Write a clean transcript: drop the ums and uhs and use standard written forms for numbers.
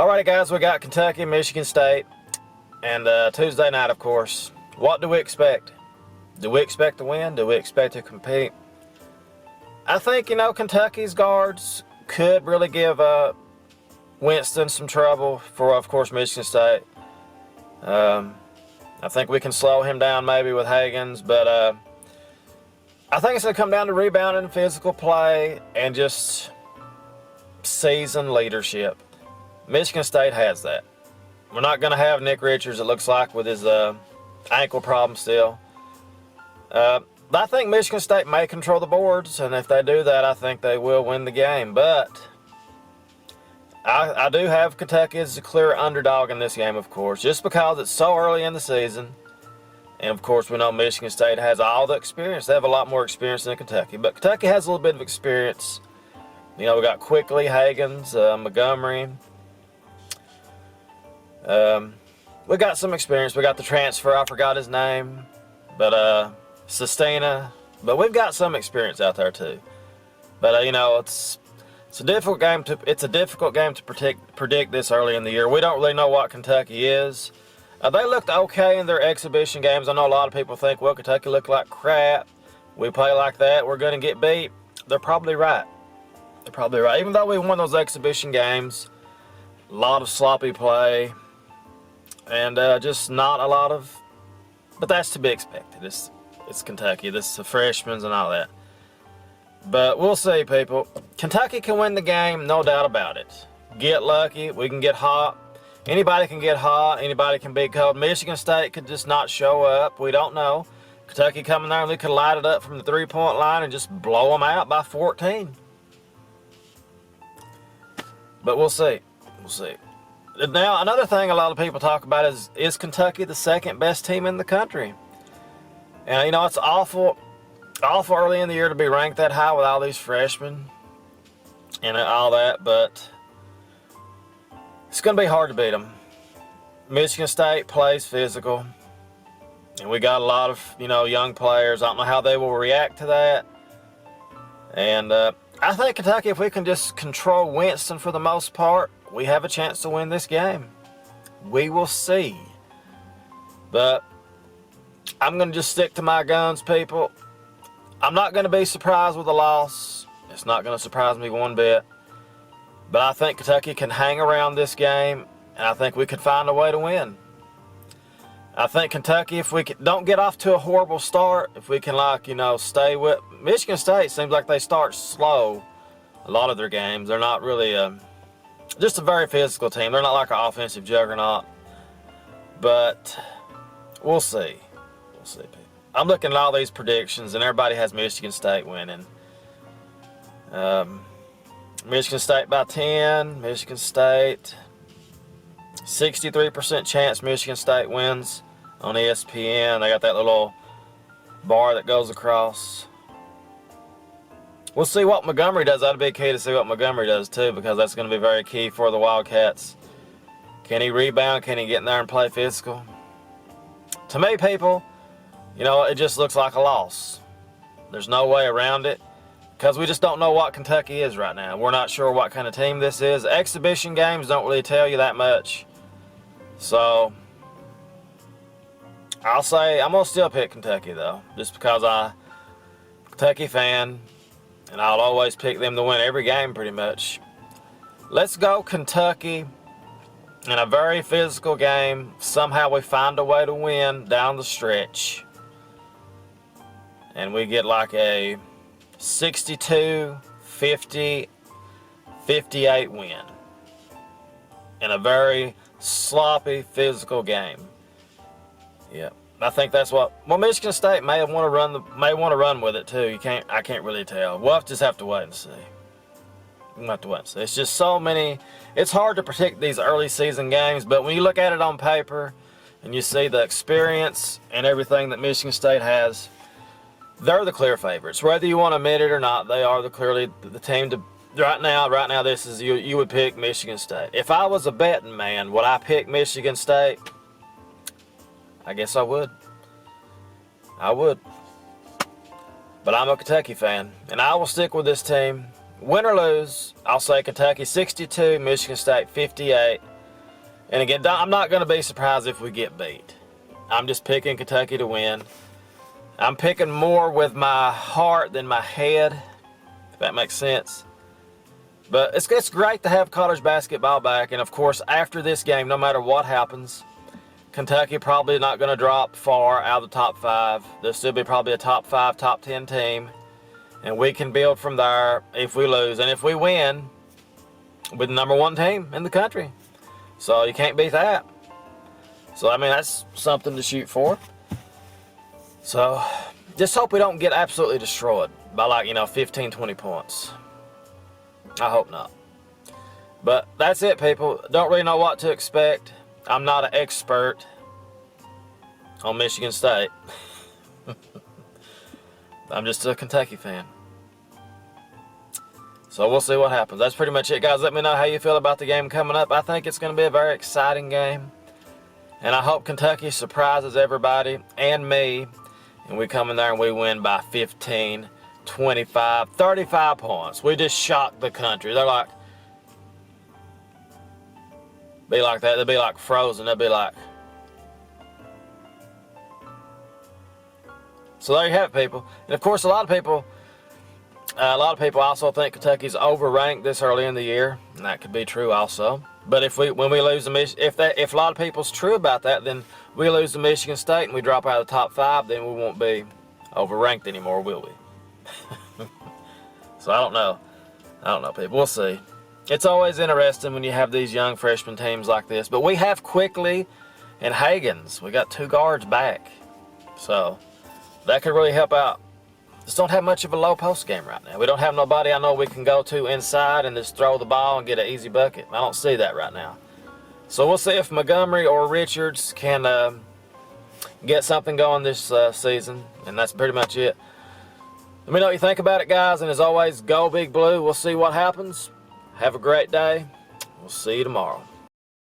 Alrighty guys, we got Kentucky, Michigan State, and Tuesday night, of course. What do we expect? Do we expect to win? Do we expect to compete? I think, Kentucky's guards could really give Winston some trouble for, of course, Michigan State. I think we can slow him down maybe with Hagens, but I think it's going to come down to rebounding, physical play, and just seasoned leadership. Michigan State has that. We're not going to have Nick Richards, it looks like, with his ankle problem still. But I think Michigan State may control the boards, and if they do that, I think they will win the game. But I do have Kentucky as a clear underdog in this game, of course, just because it's so early in the season. And, of course, we know Michigan State has all the experience. They have a lot more experience than Kentucky. But Kentucky has a little bit of experience. We got Quickly, Hagens, Montgomery. We got some experience. We got the transfer. I forgot his name. But Sestina. But we've got some experience out there, too. But, it's a difficult game to predict this early in the year. We don't really know what Kentucky is. They looked okay in their exhibition games. I know a lot of people think, well, Kentucky looked like crap. We play like that, we're going to get beat. They're probably right. They're probably right. Even though we won those exhibition games, a lot of sloppy play, and just not a lot of... But that's to be expected. It's Kentucky. This is the freshmen and all that. But we'll see, people. Kentucky can win the game, no doubt about it. Get lucky. We can get hot. Anybody can get hot. Anybody can be cold. Michigan State could just not show up. We don't know. Kentucky coming there and they could light it up from the three-point line and just blow them out by 14. But we'll see. We'll see. Now, another thing a lot of people talk about is Kentucky the second best team in the country? And, it's awful early in the year to be ranked that high with all these freshmen and all that, but it's going to be hard to beat them. Michigan State plays physical, and we got a lot of, young players. I don't know how they will react to that. And I think Kentucky, if we can just control Winston for the most part, we have a chance to win this game. We will see. But I'm going to just stick to my guns, people. I'm not going to be surprised with a loss. It's not going to surprise me one bit. But I think Kentucky can hang around this game, and I think we could find a way to win. I think Kentucky, if we don't get off to a horrible start, if we can, stay with... Michigan State seems like they start slow a lot of their games. They're not really just a very physical team. They're not like an offensive juggernaut. But we'll see. We'll see, people. I'm looking at all these predictions, and everybody has Michigan State winning. Michigan State by 10. Michigan State. 63% chance Michigan State wins on ESPN. They got that little bar that goes across. We'll see what Montgomery does. That'll be key to see what Montgomery does, too, because that's going to be very key for the Wildcats. Can he rebound? Can he get in there and play physical? To me, people, it just looks like a loss. There's no way around it because we just don't know what Kentucky is right now. We're not sure what kind of team this is. Exhibition games don't really tell you that much. So, I'll say I'm going to still pick Kentucky, though, just because I'm a Kentucky fan, and I'll always pick them to win every game pretty much. Let's go Kentucky in a very physical game. Somehow we find a way to win down the stretch. And we get like a 62-50, 58 win. In a very sloppy, physical game. Yep. I think that's what... Well, Michigan State may want to run with it, too. I can't really tell. We'll just have to wait and see. We'll have to wait and see. It's just so many... It's hard to predict these early season games, but when you look at it on paper and you see the experience and everything that Michigan State has, they're the clear favorites. Whether you want to admit it or not, they are clearly the team to... Right now, this is you would pick Michigan State. If I was a betting man, would I pick Michigan State? I guess I would. I would. But I'm a Kentucky fan, and I will stick with this team. Win or lose, I'll say Kentucky 62, Michigan State 58. And again, I'm not going to be surprised if we get beat. I'm just picking Kentucky to win. I'm picking more with my heart than my head, if that makes sense. But it's great to have college basketball back. And, of course, after this game, no matter what happens, Kentucky probably not going to drop far out of the top 5. They'll still be probably a top 5, top 10 team. And we can build from there if we lose. And if we win, we're the number 1 team in the country. So you can't beat that. So, I mean, that's something to shoot for. So, just hope we don't get absolutely destroyed by, like, 15, 20 points. I hope not. But that's it, people. Don't really know what to expect. I'm not an expert on Michigan State. I'm just a Kentucky fan. So we'll see what happens. That's pretty much it, guys. Let me know how you feel about the game coming up. I think it's going to be a very exciting game. And I hope Kentucky surprises everybody and me. And we come in there and we win by 15, 25, 35 points. We just shocked the country. They're like, be like that. They'll be like frozen. They'll be like. So there you have it, people. And of course, a lot of people also think Kentucky's overranked this early in the year, and that could be true also. But when we lose if a lot of people's true about that, then we lose to Michigan State and we drop out of the top 5, then we won't be overranked anymore, will we? So I don't know, people. We'll see. It's always interesting when you have these young freshman teams like this. But we have Quickly and Hagens. We got 2 guards back, so that could really help out. Just don't have much of a low post game right now. We don't have nobody I know we can go to inside and just throw the ball and get an easy bucket. I don't see that right now. So we'll see if Montgomery or Richards can get something going this season. And that's pretty much it. Let me know what you think about it, guys. And as always, go Big Blue. We'll see what happens. Have a great day. We'll see you tomorrow.